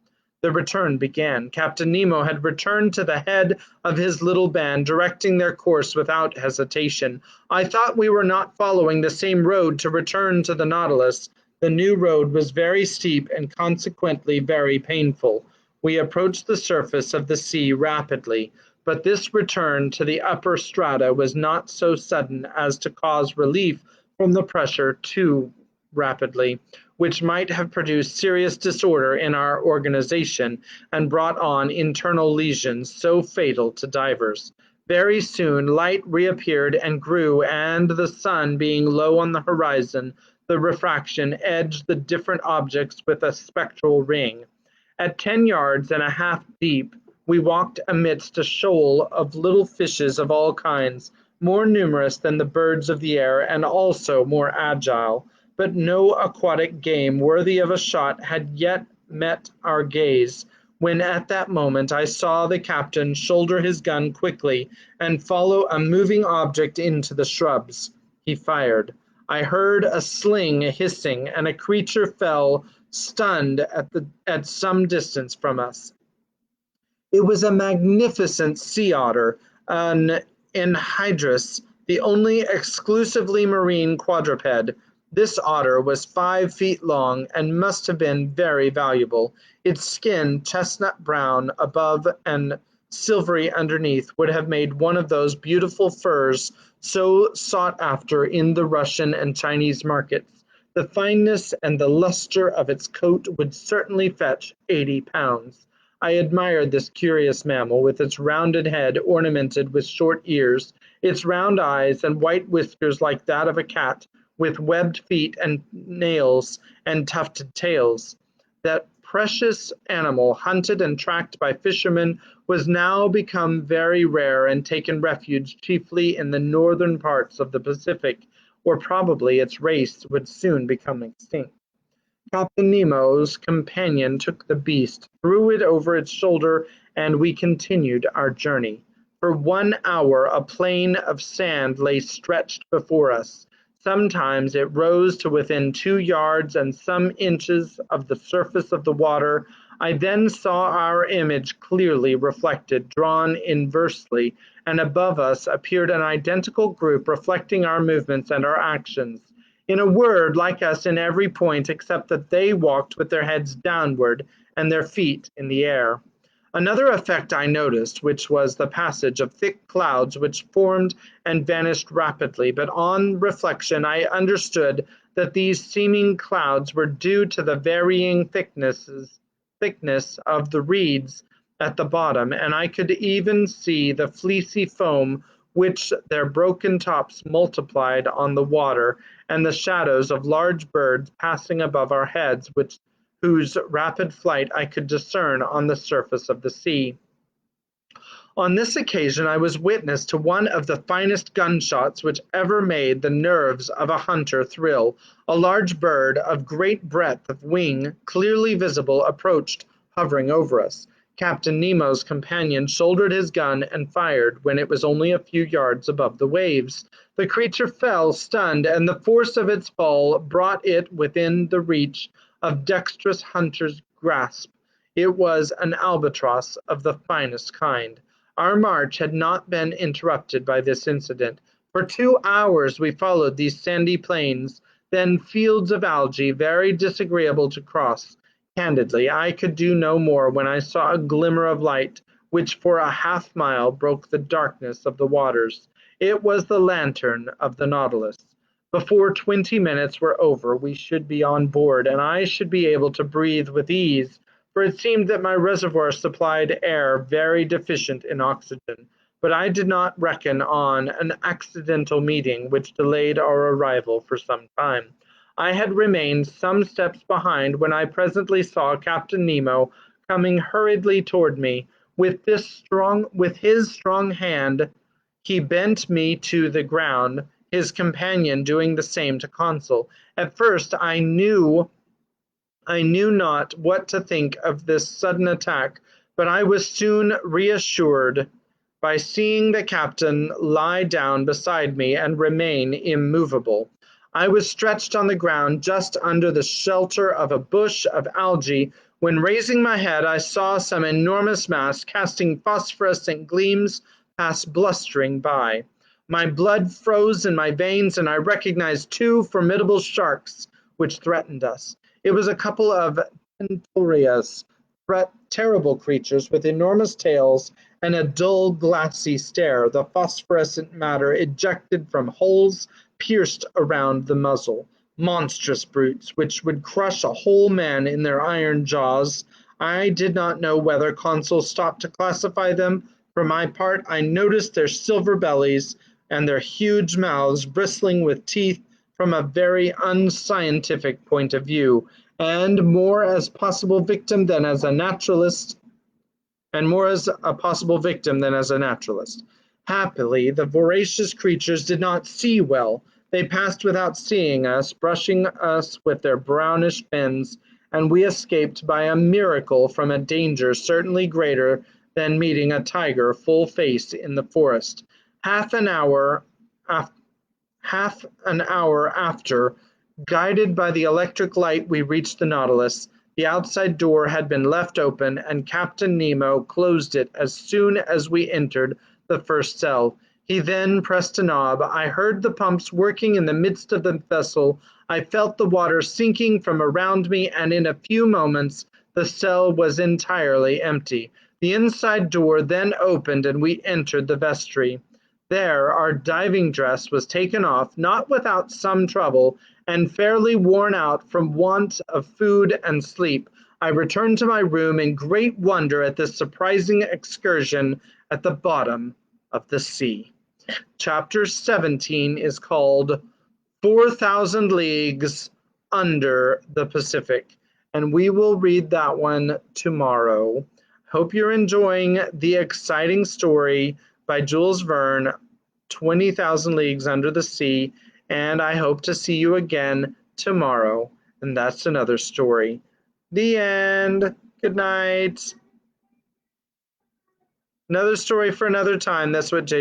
The return began. Captain Nemo had returned to the head of his little band, directing their course without hesitation. I thought we were not following the same road to return to the Nautilus. The new road was very steep and consequently very painful. We approached the surface of the sea rapidly, but this return to the upper strata was not so sudden as to cause relief from the pressure too rapidly, which might have produced serious disorder in our organization and brought on internal lesions so fatal to divers. Very soon light reappeared and grew, and the sun being low on the horizon, the refraction edged the different objects with a spectral ring. At 10 yards and a half deep, we walked amidst a shoal of little fishes of all kinds, more numerous than the birds of the air and also more agile, but no aquatic game worthy of a shot had yet met our gaze, when at that moment I saw the captain shoulder his gun quickly and follow a moving object into the shrubs. He fired. I heard a sling hissing, and a creature fell, stunned, at some distance from us. It was a magnificent sea otter, an anhydrus, the only exclusively marine quadruped. This otter was 5 feet long and must have been very valuable. Its skin, chestnut brown above and silvery underneath, would have made one of those beautiful furs so sought after in the Russian and Chinese markets. The fineness and the luster of its coat would certainly fetch 80 pounds. I admired this curious mammal, with its rounded head ornamented with short ears, its round eyes and white whiskers like that of a cat, with webbed feet and nails and tufted tails. That precious animal, hunted and tracked by fishermen, was now become very rare and taken refuge chiefly in the northern parts of the Pacific, or probably its race would soon become extinct. Captain Nemo's companion took the beast, threw it over its shoulder, and we continued our journey. For 1 hour a plain of sand lay stretched before us. Sometimes it rose to within 2 yards and some inches of the surface of the water. I then saw our image clearly reflected, drawn inversely, and above us appeared an identical group reflecting our movements and our actions. In a word, like us in every point, except that they walked with their heads downward and their feet in the air. Another effect I noticed, which was the passage of thick clouds which formed and vanished rapidly, but on reflection I understood that these seeming clouds were due to the varying thickness of the reeds at the bottom, and I could even see the fleecy foam which their broken tops multiplied on the water, and the shadows of large birds passing above our heads, whose rapid flight I could discern on the surface of the sea. On this occasion I was witness to one of the finest gunshots which ever made the nerves of a hunter thrill. A large bird of great breadth of wing, clearly visible, approached, hovering over us. Captain Nemo's companion shouldered his gun and fired when it was only a few yards above the waves. The creature fell, stunned, and the force of its fall brought it within the reach of dexterous hunter's grasp. It was an albatross of the finest kind. Our march had not been interrupted by this incident. For 2 hours we followed these sandy plains, then fields of algae, very disagreeable to cross. Candidly, I could do no more when I saw a glimmer of light, which for a half-mile broke the darkness of the waters. It was the lantern of the Nautilus. Before 20 minutes were over, we should be on board, and I should be able to breathe with ease, for it seemed that my reservoir supplied air very deficient in oxygen. But I did not reckon on an accidental meeting which delayed our arrival for some time. I had remained some steps behind when I presently saw Captain Nemo coming hurriedly toward me. With his strong hand, he bent me to the ground, his companion doing the same to Conseil. At first I knew not what to think of this sudden attack, but I was soon reassured by seeing the captain lie down beside me and remain immovable. I was stretched on the ground just under the shelter of a bush of algae when, raising my head, I saw some enormous mass casting phosphorescent gleams pass blustering by. My blood froze in my veins, and I recognized 2 formidable sharks which threatened us. It was a couple of Tentorias, terrible creatures with enormous tails and a dull, glassy stare, the phosphorescent matter ejected from holes pierced around the muzzle. Monstrous brutes, which would crush a whole man in their iron jaws. I did not know whether Conseil stopped to classify them. For my part, I noticed their silver bellies and their huge mouths bristling with teeth from a very unscientific point of view, and more as a possible victim than as a naturalist. Happily, the voracious creatures did not see well. They passed without seeing us, brushing us with their brownish fins, and we escaped by a miracle from a danger certainly greater than meeting a tiger full face in the forest. Half an hour after, guided by the electric light, we reached the Nautilus. The outside door had been left open, and Captain Nemo closed it as soon as we entered the first cell. He then pressed a knob. I heard the pumps working in the midst of the vessel. I felt the water sinking from around me, and in a few moments the cell was entirely empty. The inside door then opened, and we entered the vestry. There our diving dress was taken off, not without some trouble, and fairly worn out from want of food and sleep. I returned to my room in great wonder at this surprising excursion at the bottom of the sea. Chapter 17 is called 4,000 Leagues Under the Pacific, and we will read that one tomorrow. Hope you're enjoying the exciting story by Jules Verne, 20,000 Leagues Under the Sea, and I hope to see you again tomorrow. And that's another story. The end. Good night. Another story for another time. That's what J.